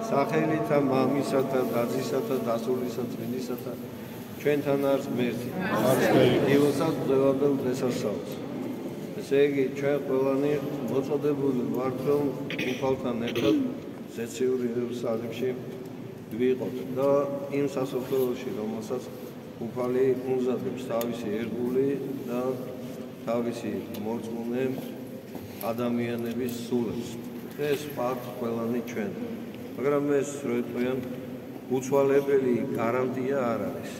სახელითა მამისათა, დაცისათა, დასულისა, წმინდისათა, ჩვენთან არის ღმერთი. დიოსაც დღევანდელ დღესასწაულს. ესე იგი, ჩვენ ყველანი მოწოდებული ვართ, რომ უფალთან ერთად ზეციური იერუსალიმში ვიყოთ და იმ სასოფლოში, რომელსაც უფალი უმზადებს თავისი ერთგული და თავისი მორწმუნე ადამიანების სულებს. ეს ვართ ყველანი ჩვენ. მაგრამ ეს როიტყვიან უცვალებელი გარანტია არ არის.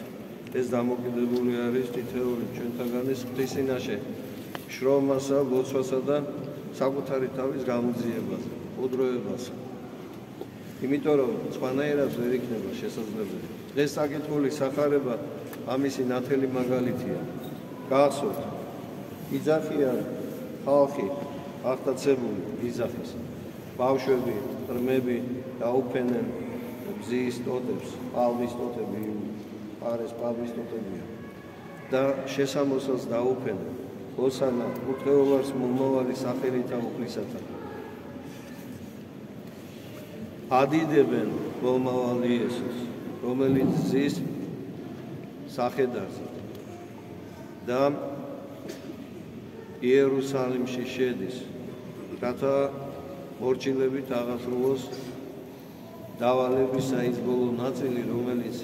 ეს დამოკიდებული არის თითოეული ჩვენთაგანის ღვთისწინაშე შრომასა, ლოცვასა და საკუთარი თავის გამოძიებაზე, უდროებაზე. იმიტომ რომ სხვანაირად ვერ იქნება შესაძლებელი. დღეს საკითხული სახარება ამისი ნათელი მაგალითია. გახსოვთ, იძახიან ხალხი აღტაცებული იძახის. ბავშვები, ღრმები დაუფენენ ბზის ტოტებს, პალმის ტოტები, არის პალმის ტოტებია და შესამოსელს დაუფენენ. ოსანა ურთეულობს მომავალი სახელითა უფლისათა. ადიდებენ მომავალ იესოს, რომელიც ზის სახედარზე და იერუსალიმში შედის, რათა მორჩილებით აღასრულოს დავალების საიზბოლო ნაწილი, რომელიც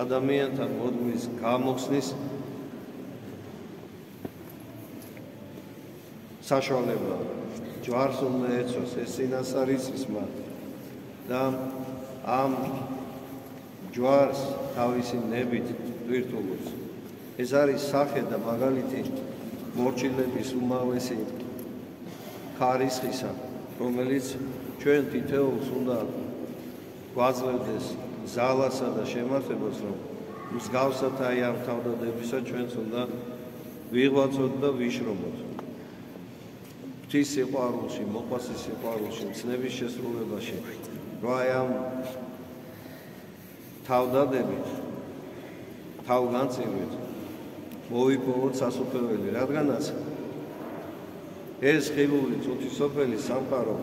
ადამიანთან მოდგმის გამოხსნის საშუალება. ჯვარს უნდა ეცოს, ეს წინასწარიც მათ და ამ ჯვარს თავისი ნებით ტვირთულობს. ეს არის სახე და მაგალითი მორჩილების უმაღლესი ხარისხისა, რომელიც ჩვენ თითოეულს უნდა გვაძლევდეს ზალასა და შემართებას, რომ მსგავსად აი ამ თავდადებისა ჩვენც უნდა ვიღვაწოთ და ვიშრომოთ. ღვთის სიყვარულში, მოყვასის სიყვარულში, მცნების შესრულებაში, რომ აი ამ თავდადებით, თავგანწირვით მოვიპოვოთ სასופველი, რადგანაც ეს ხილული წუთისოფელი სამყარო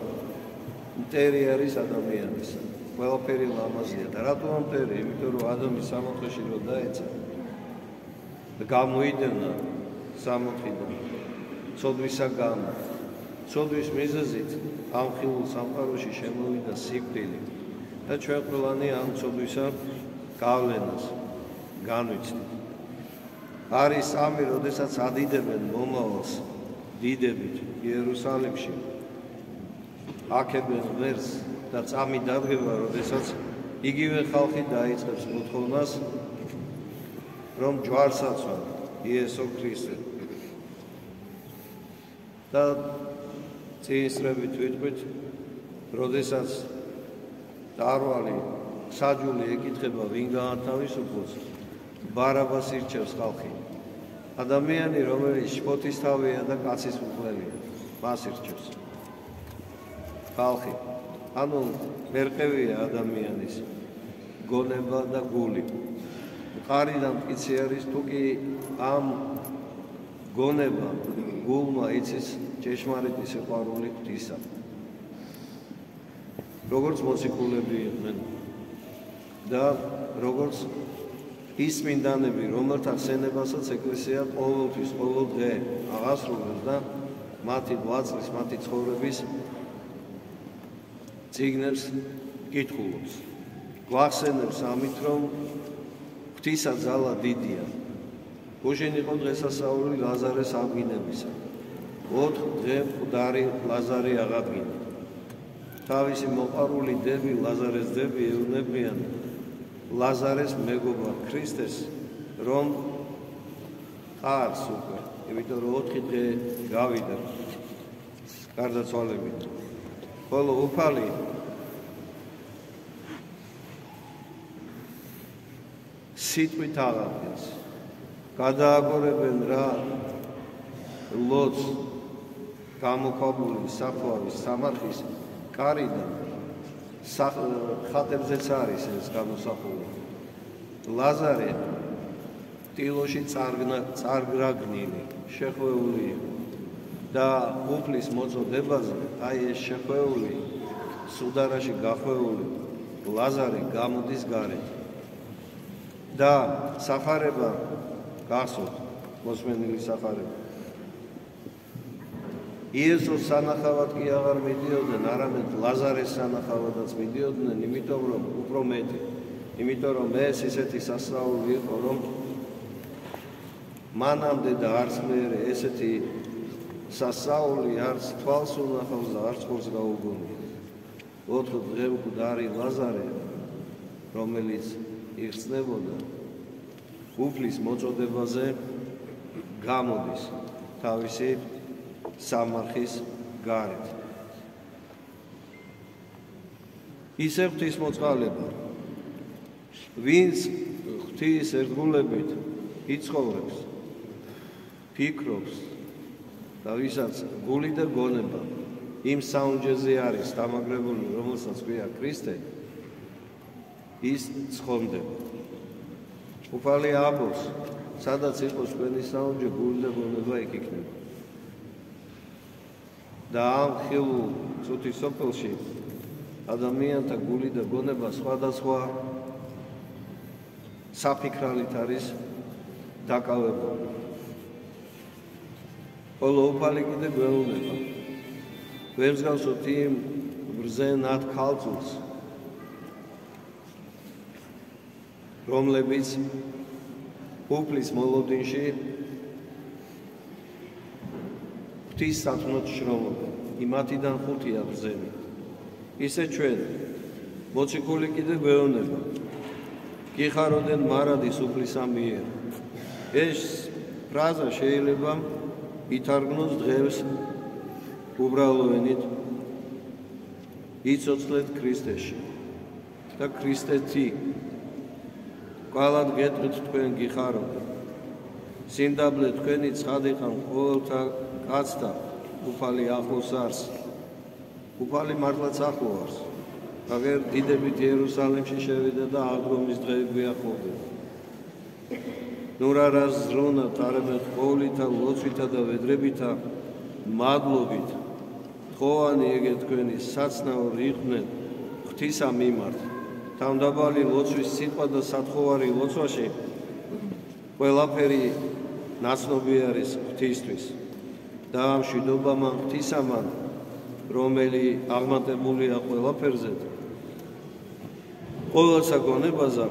მტერი არის ადამიანის. ყველაფერი ლამაზია და რატომ მტერი? იმიტომ რომ ადამი სამოთხეში რო დაეცა და გამოიდევნა სამოთხიდან ცოდვისა გამო. ცოდვის მიზეზით ამ ხილულ სამყაროში შემოვიდა სიკვდილი და ჩვენ ყველანი ამ ცოდვისა გავლენას განვიცდით. არის ამი, როდესაც ადიდებენ მომავალს დიდებით იერუსალიმში, აქებენ ღმერთს და წამი დადგება, როდესაც იგივე ხალხი დაიწყებს მოთხოვნას, რომ ჯვარს აცვან იესო ქრისტე. და წინსწრებით ვიტყვით, როდესაც დარვალი საჯული ეკითხება, ვინ გაათავისუფლოს, ბარაბას ირჩევს ხალხი. ადამიანი, რომელიც შფოთის თავია და კაცის მკვლელია, მას ირჩევს ხალხი. ანუ მერყევია ადამიანის გონება და გული. მყარიდან მტკიცე არის, თუ კი ამ გონება გულმა იცის ჭეშმარიტი სიყვარული ღვთისა. როგორც მოციქულები იყვნენ და როგორც ის წმინდანები, რომელთა ხსენებასაც ეკლესია ყოველთვის, ყოველ დღე აღასრულებს და მათი ღვაწლის, მათი ცხოვრების წიგნებს კითხულობს. გვახსენებს ამით, რომ ღვთისა ძალა დიდია. გუშინ იყო დღესასწაული ლაზარეს აღდგინებისა. 4 დღე მკვდარი ლაზარე აღადგინა. თავისი მოყვარული დები, ლაზარეს დები ეუბნებიან ლაზარეს მეგობარ ქრისტეს, რომ ყარს უკვე, იმიტომ რომ 4 დღე გავიდა გარდაცვალებით. ხოლო უფალი სიტყვით აღადგენს. გადააგორებენ რა ლოც გამოქვაბული საფლავის სამარხის კარიდან ხატებზეც არის ეს გამოსახული. ლაზარე ტილოში წარგრაგნილი, შეხვეული და უფლის მოწოდებაზე, აი ეს შეხვეული, სუდარაში გახვეული ლაზარე გამოდის გარეთ და სახარება გახსოვთ მოსმენილი სახარება იესოს სანახავად კი აღარ მიდიოდნენ, არამედ ლაზარეს სანახავადაც მიდიოდნენ, იმიტომ რომ უფრო მეტი, იმიტომ რომ ეს ისეთი სასწაული იყო, რომ მანამდე და არც მერე ესეთი სასწაული არც თვალს უნახავს და არც ხორცს გაუგონია. 4 დღე მკვდარი ლაზარე, რომელიც იხსნებოდა უფლის მოწოდებაზე გამოდის თავისი სამარხის გარეთ. ისე ღვთისმოწყალება, ვინც ღვთის ერთგულებით იცხოვრებს, ფიქრობს და ვისაც გული და გონება იმ საუნჯეზე არის დამაგრებული, რომელსაც ქვია ქრისტე, ის ცხონდება. უფალი ამბობს, სადაც იყოს თქვენი საუნჯე, გული და გონება იქ იქნება. და ამ ხილულ წუთის სოფელში ადამიანთა გული და გონება სხვადასხვა საფიქრალით არის დაკავებული. ხოლო უფალი კიდე გვეუბნება, ვერ მსგავსოთ იმ ბრძენად ქალწულს, რომლებიც უფლის მოლოდინში ღვთის სათნოთ შრომობენ, იმათიდან 5-ია ბრძენი. ისე ჩვენ მოციქული კიდე გვეუბნება, გიხაროდნენ მარადის უფლისა მიერ. ეს ფრაზა შეიძლება ითარგმნოს დღეს უბრალოენით იცოცხლეთ ქრისტეში და ქრისტეთი კვალად გეტყვით თქვენ გიხარობთ. სიმდაბლე თქვენი ცხადიყან ყოველთა კაცთა უფალი ახლოს არს. უფალი მართლაც ახლო არს. აგერ დიდებით იერუსალიმში შევიდა და აღდგომის დღე გვიახლოვდება. ნუ რა ზრუნავთ, არამედ ყოვლითა ლოცვითა და ვედრებითა მადლობით ხოვანი ეგეთ თქვენი საცნაური იყვნენ ღვთისა მიმართ. თავდაბალი ლოცვის სიტყვა და სათხოვარი ლოცვაში ყველაფერი ნაცნობი არის ღვთისთვის და ამ მშვიდობამან ღვთისამან, რომელი აღმატებულია ყველაფერზე, ყოველსა გონებაზე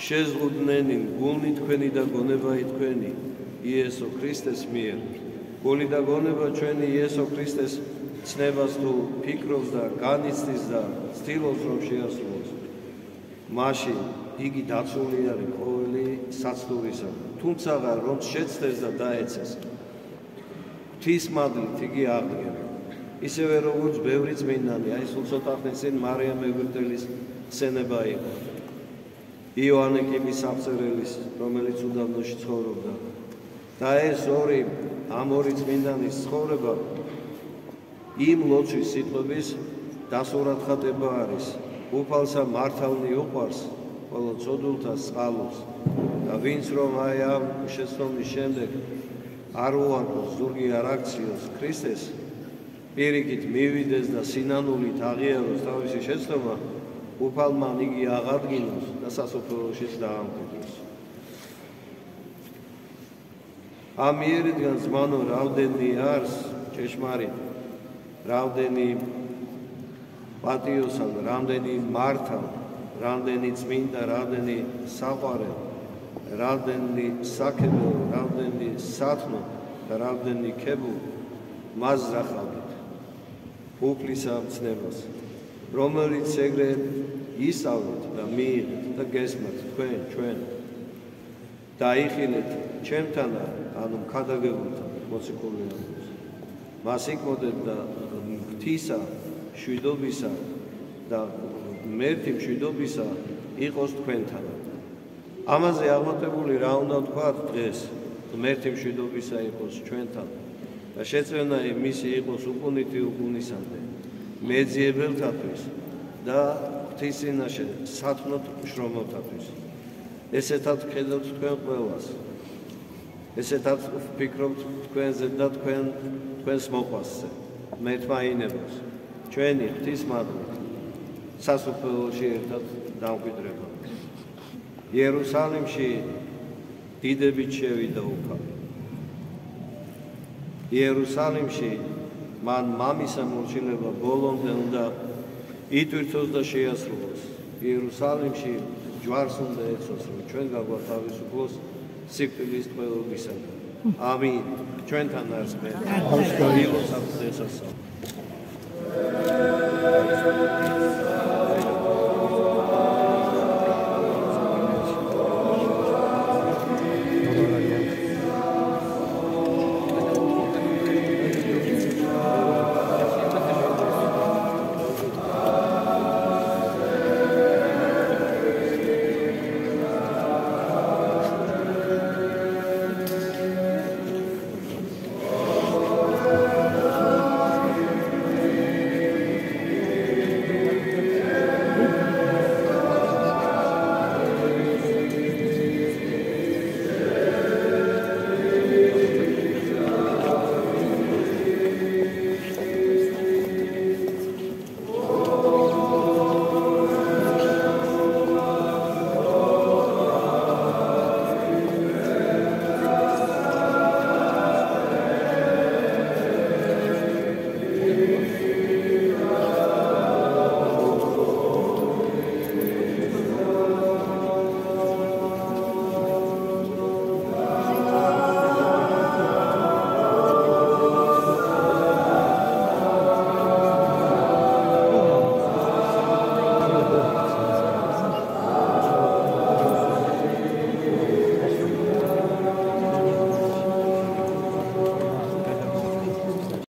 შეზღუდნენი გულნი თქვენი და გონებაი თქვენი იესო ქრისტეს მიერ. გული და გონება ჩვენი იესო ქრისტეს ცნებას თუ ფიქრობს და განიცდის და ცდილობს რომ შეასრულოს, მაშინ იგი დაცული არის ყოველი საცდურისა, თუმცა რომ შეცდეს და დაეცეს. ღვთის მადლით იგი აღდგება. ისევე როგორც ბევრი წმინდანი, აი სულ ცოტა ხნის წინ მარიამ მეგვირტელის სცენება იყო. იოანე კიმის აღწერელის, რომელიც უდაბნოში ცხოვრობდა. და ეს ამ ორი წმინდანის ცხოვრება იმ ლოცვის სიტყვების დასურათხატება არის. უფალსა მართავნი უყვარს, ხოლო ცოდულთა სწყალობს. და ვინც რომ აი ამ შეცდომის შემდეგ არ უარყოს, ზურგი არ აქციოს ქრისტეს, პირიქით მივიდეს და სინანულით აღიაროს თავისი შეცდომა, უფალმა იგი აღადგინოს და სასოფლოშიც დაამკვიდროს. ამ მიერიდან ზმანო რამდენი არის ჭეშმარიტ, რამდენი პატიოსან, რამდენი მართა, რამდენი წმინდა, რამდენი საყვარე, რამდენი საქებო, რამდენი სათნო და რამდენი ქებო მას ზახავდით უფლისა მცნებას, რომელიც ეგრე ისწავლეთ და მიიღეთ და გესმათ ჩვენ დაიხილეთ ჩემთანა, ანუ ქადაგებულთან მოციქულიანობას. მას იკმოდეთ და ღვთისა მშვიდობისა და მერთი მშვიდობისა იყოს თქვენთან. ამაზე აღმატებული რა უნდა ვთქვათ დღეს, მერთი მშვიდობისა იყოს ჩვენთან და შეწევნა მისი იყოს უკუნითი უკუნისამდე მეძიებელთათვის და ღვთის წინაშე სათნოთ შრომელთათვის. ესეთად ხედავთ თქვენ ყველას, ესეთად ვფიქრობთ თქვენზე და თქვენს მოყვასზე, მეთმაინებას, ჩვენი ღვთის მადლით სასუფეველში ერთად დამკვიდრება. იერუსალიმში დიდებით შევიდა უკავი. იერუსალიმში მან მამის ამორჩილება ბოლომდე უნდა იტვირთოს და შეასრულოს. იერუსალიმში ჯვარს უნდა ეცოს, რომ ჩვენ გაგვათავისუფლოს სიკვდილის ტყვეობისაგან. ამინ. ჩვენთან არის მე. აღსკოლოს საფუძვლად.